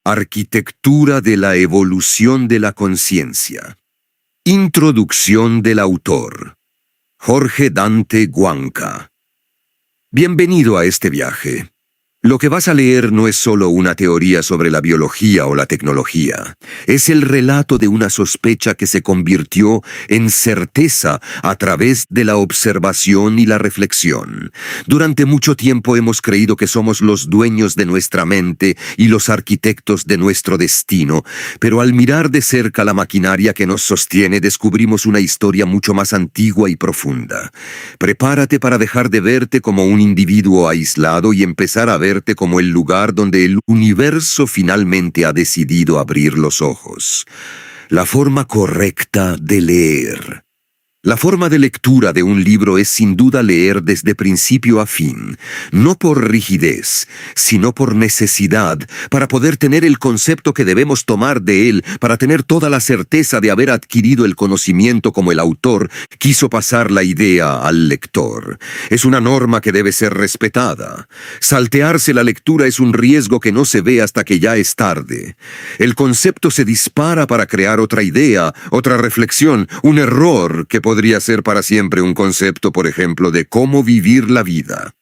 Arquitectura de la evolución de la conciencia. Introducción del autor. Jorge Dante Guanca. Bienvenido a este viaje. Lo que vas a leer no es solo una teoría sobre la biología o la tecnología. Es el relato de una sospecha que se convirtió en certeza a través de la observación y la reflexión. Durante mucho tiempo hemos creído que somos los dueños de nuestra mente y los arquitectos de nuestro destino, pero al mirar de cerca la maquinaria que nos sostiene descubrimos una historia mucho más antigua y profunda. Prepárate para dejar de verte como un individuo aislado y empezar a verte como el lugar donde el universo finalmente ha decidido abrir los ojos. La forma correcta de leer. La forma de lectura de un libro es sin duda leer desde principio a fin, no por rigidez, sino por necesidad, para poder tener el concepto que debemos tomar de él, para tener toda la certeza de haber adquirido el conocimiento como el autor quiso pasar la idea al lector. Es una norma que debe ser respetada. Saltearse la lectura es un riesgo que no se ve hasta que ya es tarde. El concepto se dispara para crear otra idea, otra reflexión, un error que podría ser para siempre un concepto, por ejemplo, de cómo vivir la vida.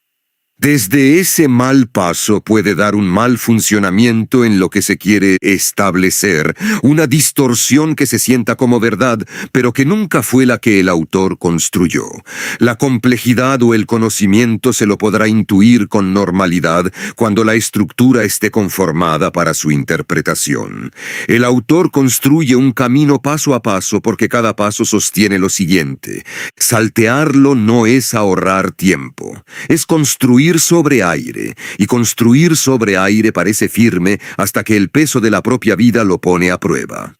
Desde ese mal paso puede dar un mal funcionamiento en lo que se quiere establecer, una distorsión que se sienta como verdad, pero que nunca fue la que el autor construyó. La complejidad o el conocimiento se lo podrá intuir con normalidad cuando la estructura esté conformada para su interpretación. El autor construye un camino paso a paso porque cada paso sostiene lo siguiente. Saltearlo no es ahorrar tiempo, es construir sobre aire, y construir sobre aire parece firme hasta que el peso de la propia vida lo pone a prueba.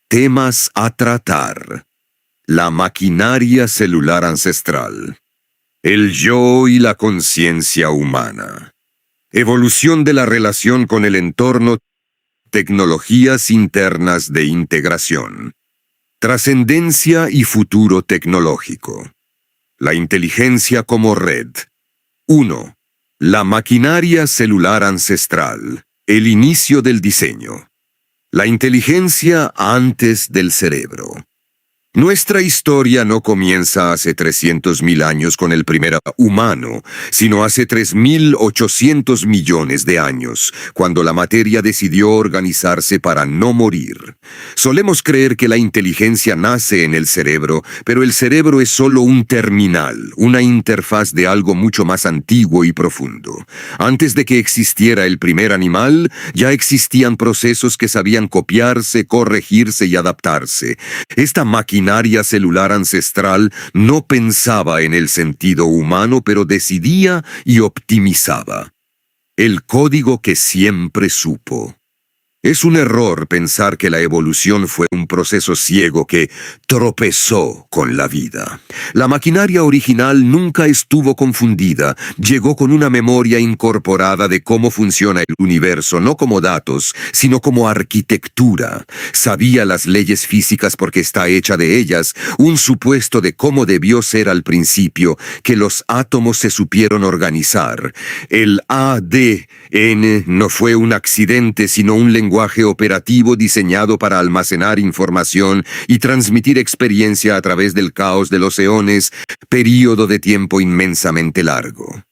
Temas a tratar. La maquinaria celular ancestral. El yo y la conciencia humana. Evolución de la relación con el entorno. Tecnologías internas de integración. Trascendencia y futuro tecnológico. La inteligencia como red. 1. La maquinaria celular ancestral. El inicio del diseño. La inteligencia antes del cerebro. Nuestra historia no comienza hace 300.000 años con el primer humano, sino hace 3.800 millones de años, cuando la materia decidió organizarse para no morir. Solemos creer que la inteligencia nace en el cerebro, pero el cerebro es solo un terminal, una interfaz de algo mucho más antiguo y profundo. Antes de que existiera el primer animal, ya existían procesos que sabían copiarse, corregirse y adaptarse. Esta maquinaria celular ancestral no pensaba en el sentido humano, pero decidía y optimizaba. El código que siempre supo. Es un error pensar que la evolución fue un proceso ciego que tropezó con la vida. La maquinaria original nunca estuvo confundida, llegó con una memoria incorporada de cómo funciona el universo, no como datos, sino como arquitectura. Sabía las leyes físicas porque está hecha de ellas, un supuesto de cómo debió ser al principio, que los átomos se supieron organizar. El ADN no fue un accidente, sino un lenguaje operativo diseñado para almacenar información y transmitir experiencia a través del caos de los eones, período de tiempo inmensamente largo.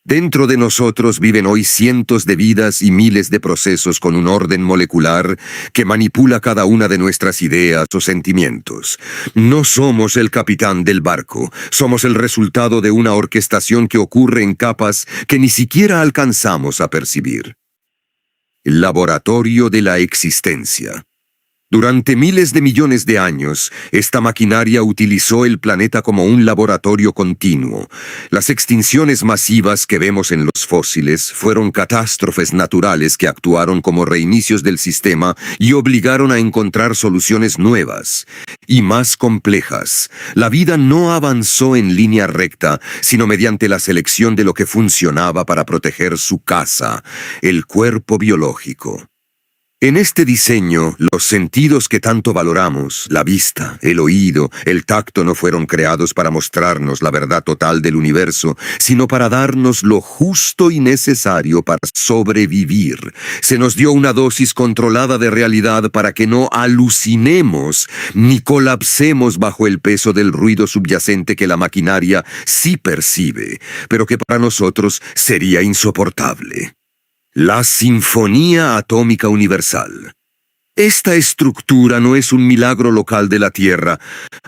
Dentro de nosotros viven hoy cientos de vidas y miles de procesos con un orden molecular que manipula cada una de nuestras ideas o sentimientos. No somos el capitán del barco, somos el resultado de una orquestación que ocurre en capas que ni siquiera alcanzamos a percibir. El laboratorio de la existencia. Durante miles de millones de años, esta maquinaria utilizó el planeta como un laboratorio continuo. Las extinciones masivas que vemos en los fósiles fueron catástrofes naturales que actuaron como reinicios del sistema y obligaron a encontrar soluciones nuevas y más complejas. La vida no avanzó en línea recta, sino mediante la selección de lo que funcionaba para proteger su casa, el cuerpo biológico. En este diseño, los sentidos que tanto valoramos, la vista, el oído, el tacto, no fueron creados para mostrarnos la verdad total del universo, sino para darnos lo justo y necesario para sobrevivir. Se nos dio una dosis controlada de realidad para que no alucinemos ni colapsemos bajo el peso del ruido subyacente que la maquinaria sí percibe, pero que para nosotros sería insoportable. La Sinfonía Atómica Universal. Esta estructura no es un milagro local de la Tierra.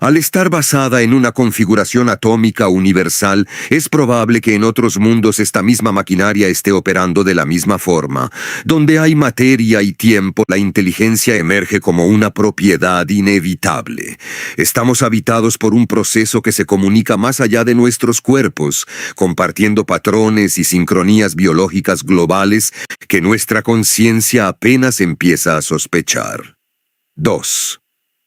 Al estar basada en una configuración atómica universal, es probable que en otros mundos esta misma maquinaria esté operando de la misma forma. Donde hay materia y tiempo, la inteligencia emerge como una propiedad inevitable. Estamos habitados por un proceso que se comunica más allá de nuestros cuerpos, compartiendo patrones y sincronías biológicas globales que nuestra conciencia apenas empieza a sospechar. 2.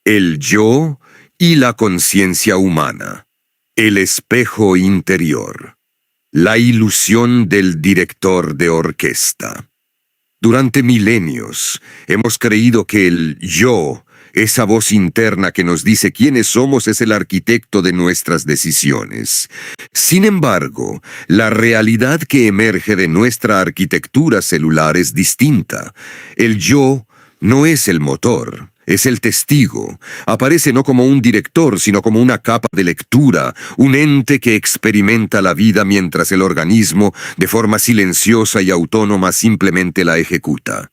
El yo y la conciencia humana. El espejo interior. La ilusión del director de orquesta. Durante milenios hemos creído que el yo, esa voz interna que nos dice quiénes somos, es el arquitecto de nuestras decisiones. Sin embargo, la realidad que emerge de nuestra arquitectura celular es distinta. El yo no es el motor, es el testigo. Aparece no como un director, sino como una capa de lectura, un ente que experimenta la vida mientras el organismo, de forma silenciosa y autónoma, simplemente la ejecuta.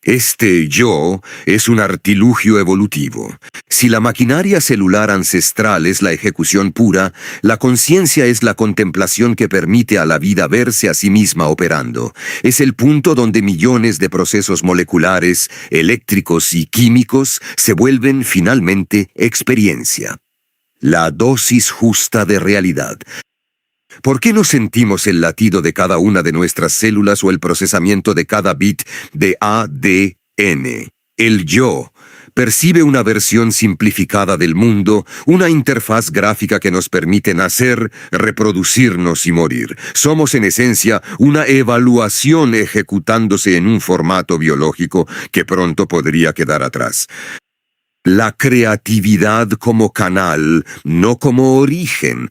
Este yo es un artilugio evolutivo. Si la maquinaria celular ancestral es la ejecución pura, la conciencia es la contemplación que permite a la vida verse a sí misma operando. Es el punto donde millones de procesos moleculares, eléctricos y químicos se vuelven finalmente experiencia. La dosis justa de realidad. ¿Por qué no sentimos el latido de cada una de nuestras células o el procesamiento de cada bit de ADN? El yo percibe una versión simplificada del mundo, una interfaz gráfica que nos permite nacer, reproducirnos y morir. Somos en esencia una evaluación ejecutándose en un formato biológico que pronto podría quedar atrás. La creatividad como canal, no como origen.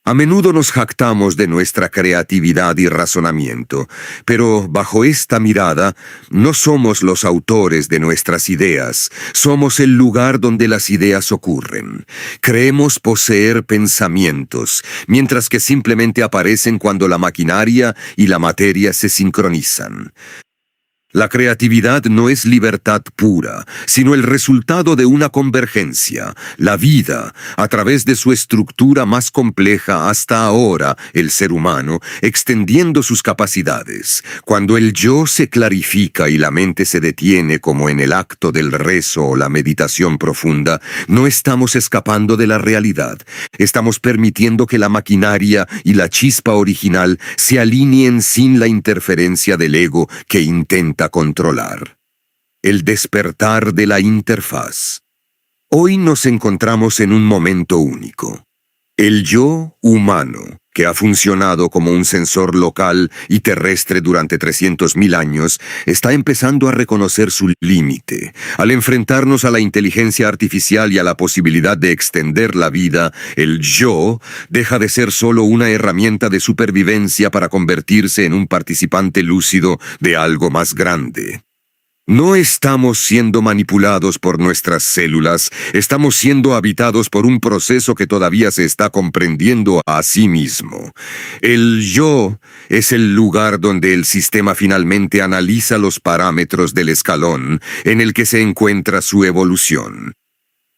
A menudo nos jactamos de nuestra creatividad y razonamiento, pero bajo esta mirada no somos los autores de nuestras ideas, somos el lugar donde las ideas ocurren. Creemos poseer pensamientos, mientras que simplemente aparecen cuando la maquinaria y la materia se sincronizan. La creatividad no es libertad pura, sino el resultado de una convergencia. La vida, a través de su estructura más compleja hasta ahora, el ser humano, extendiendo sus capacidades. Cuando el yo se clarifica y la mente se detiene como en el acto del rezo o la meditación profunda, no estamos escapando de la realidad. Estamos permitiendo que la maquinaria y la chispa original se alineen sin la interferencia del ego que intenta controlar. El despertar de la interfaz. Hoy nos encontramos en un momento único. El yo humano, que ha funcionado como un sensor local y terrestre durante 300.000 años, está empezando a reconocer su límite. Al enfrentarnos a la inteligencia artificial y a la posibilidad de extender la vida, el yo deja de ser solo una herramienta de supervivencia para convertirse en un participante lúcido de algo más grande. No estamos siendo manipulados por nuestras células, estamos siendo habitados por un proceso que todavía se está comprendiendo a sí mismo. El yo es el lugar donde el sistema finalmente analiza los parámetros del escalón en el que se encuentra su evolución.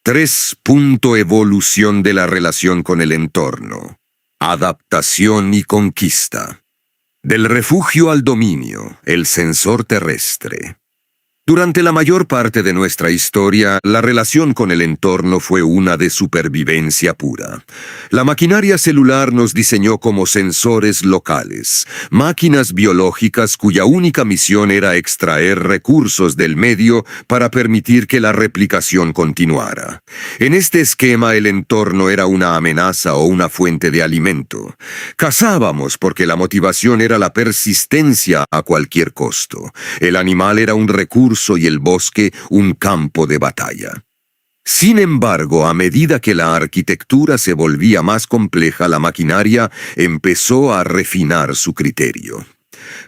3. Evolución de la relación con el entorno. Adaptación y conquista. Del refugio al dominio, el sensor terrestre. Durante la mayor parte de nuestra historia, la relación con el entorno fue una de supervivencia pura. La maquinaria celular nos diseñó como sensores locales, máquinas biológicas cuya única misión era extraer recursos del medio para permitir que la replicación continuara. En este esquema, el entorno era una amenaza o una fuente de alimento. Cazábamos porque la motivación era la persistencia a cualquier costo. El animal era un recurso recurso y el bosque un campo de batalla. Sin embargo, a medida que la arquitectura se volvía más compleja, la maquinaria empezó a refinar su criterio.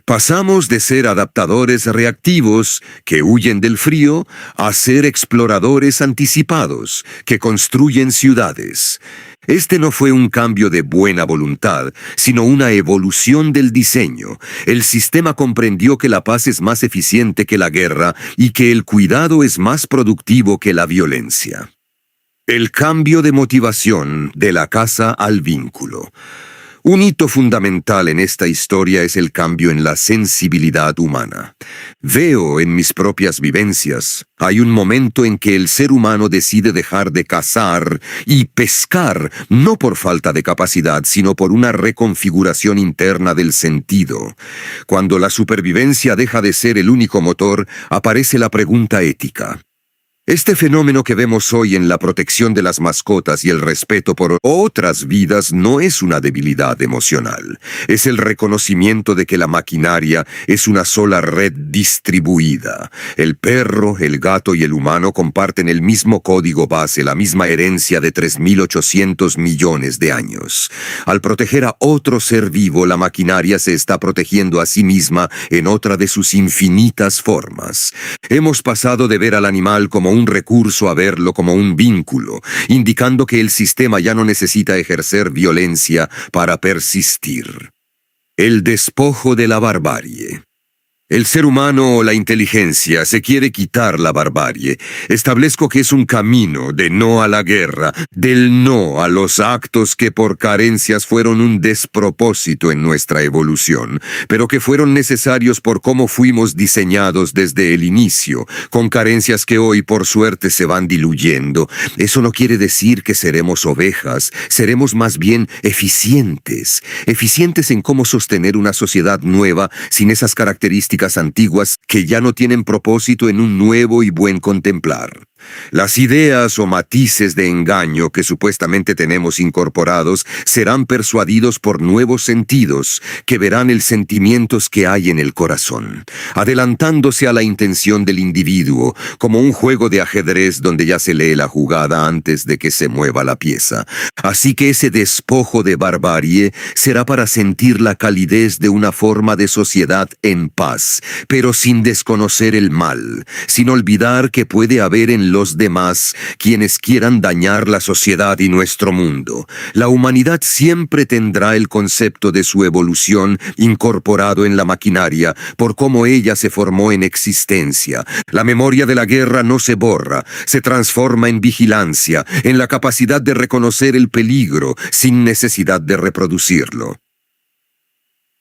Pasamos de ser adaptadores reactivos, que huyen del frío, a ser exploradores anticipados, que construyen ciudades. Este no fue un cambio de buena voluntad, sino una evolución del diseño. El sistema comprendió que la paz es más eficiente que la guerra y que el cuidado es más productivo que la violencia. El cambio de motivación de la caza al vínculo. Un hito fundamental en esta historia es el cambio en la sensibilidad humana. Veo en mis propias vivencias, hay un momento en que el ser humano decide dejar de cazar y pescar, no por falta de capacidad, sino por una reconfiguración interna del sentido. Cuando la supervivencia deja de ser el único motor, aparece la pregunta ética. Este fenómeno que vemos hoy en la protección de las mascotas y el respeto por otras vidas no es una debilidad emocional. Es el reconocimiento de que la maquinaria es una sola red distribuida. El perro, el gato y el humano comparten el mismo código base, la misma herencia de 3.800 millones de años. Al proteger a otro ser vivo, la maquinaria se está protegiendo a sí misma en otra de sus infinitas formas. Hemos pasado de ver al animal como un recurso a verlo como un vínculo, indicando que el sistema ya no necesita ejercer violencia para persistir. El despojo de la barbarie. El ser humano o la inteligencia se quiere quitar la barbarie. Establezco que es un camino de no a la guerra, del no a los actos que por carencias fueron un despropósito en nuestra evolución, pero que fueron necesarios por cómo fuimos diseñados desde el inicio, con carencias que hoy por suerte se van diluyendo. Eso no quiere decir que seremos ovejas, seremos más bien eficientes en cómo sostener una sociedad nueva sin esas características antiguas que ya no tienen propósito en un nuevo y buen contemplar. Las ideas o matices de engaño que supuestamente tenemos incorporados serán persuadidos por nuevos sentidos que verán el sentimientos que hay en el corazón, adelantándose a la intención del individuo, como un juego de ajedrez donde ya se lee la jugada antes de que se mueva la pieza. Así que ese despojo de barbarie será para sentir la calidez de una forma de sociedad en paz, pero sin desconocer el mal, sin olvidar que puede haber en los demás quienes quieran dañar la sociedad y nuestro mundo. La humanidad siempre tendrá el concepto de su evolución incorporado en la maquinaria por cómo ella se formó en existencia. La memoria de la guerra no se borra, se transforma en vigilancia, en la capacidad de reconocer el peligro sin necesidad de reproducirlo.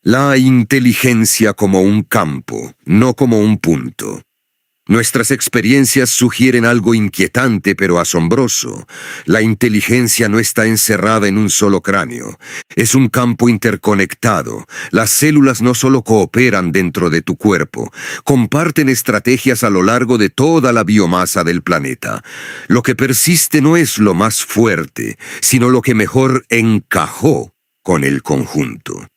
La inteligencia como un campo, no como un punto. Nuestras experiencias sugieren algo inquietante pero asombroso. La inteligencia no está encerrada en un solo cráneo. Es un campo interconectado. Las células no solo cooperan dentro de tu cuerpo, comparten estrategias a lo largo de toda la biomasa del planeta. Lo que persiste no es lo más fuerte, sino lo que mejor encajó con el conjunto.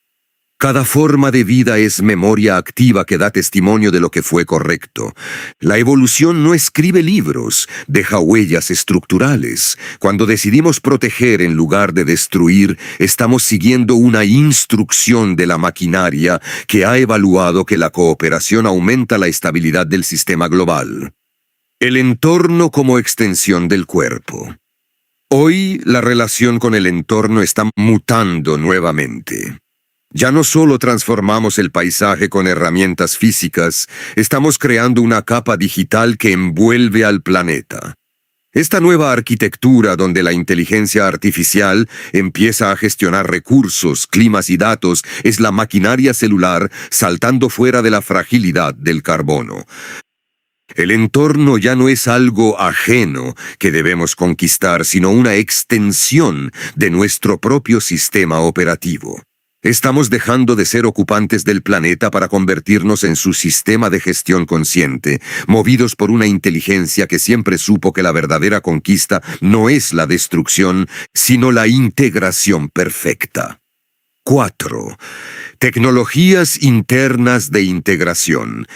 Cada forma de vida es memoria activa que da testimonio de lo que fue correcto. La evolución no escribe libros, deja huellas estructurales. Cuando decidimos proteger en lugar de destruir, estamos siguiendo una instrucción de la maquinaria que ha evaluado que la cooperación aumenta la estabilidad del sistema global. El entorno como extensión del cuerpo. Hoy la relación con el entorno está mutando nuevamente. Ya no solo transformamos el paisaje con herramientas físicas, estamos creando una capa digital que envuelve al planeta. Esta nueva arquitectura donde la inteligencia artificial empieza a gestionar recursos, climas y datos es la maquinaria celular saltando fuera de la fragilidad del carbono. El entorno ya no es algo ajeno que debemos conquistar, sino una extensión de nuestro propio sistema operativo. Estamos dejando de ser ocupantes del planeta para convertirnos en su sistema de gestión consciente, movidos por una inteligencia que siempre supo que la verdadera conquista no es la destrucción, sino la integración perfecta. 4. Tecnologías internas de integración.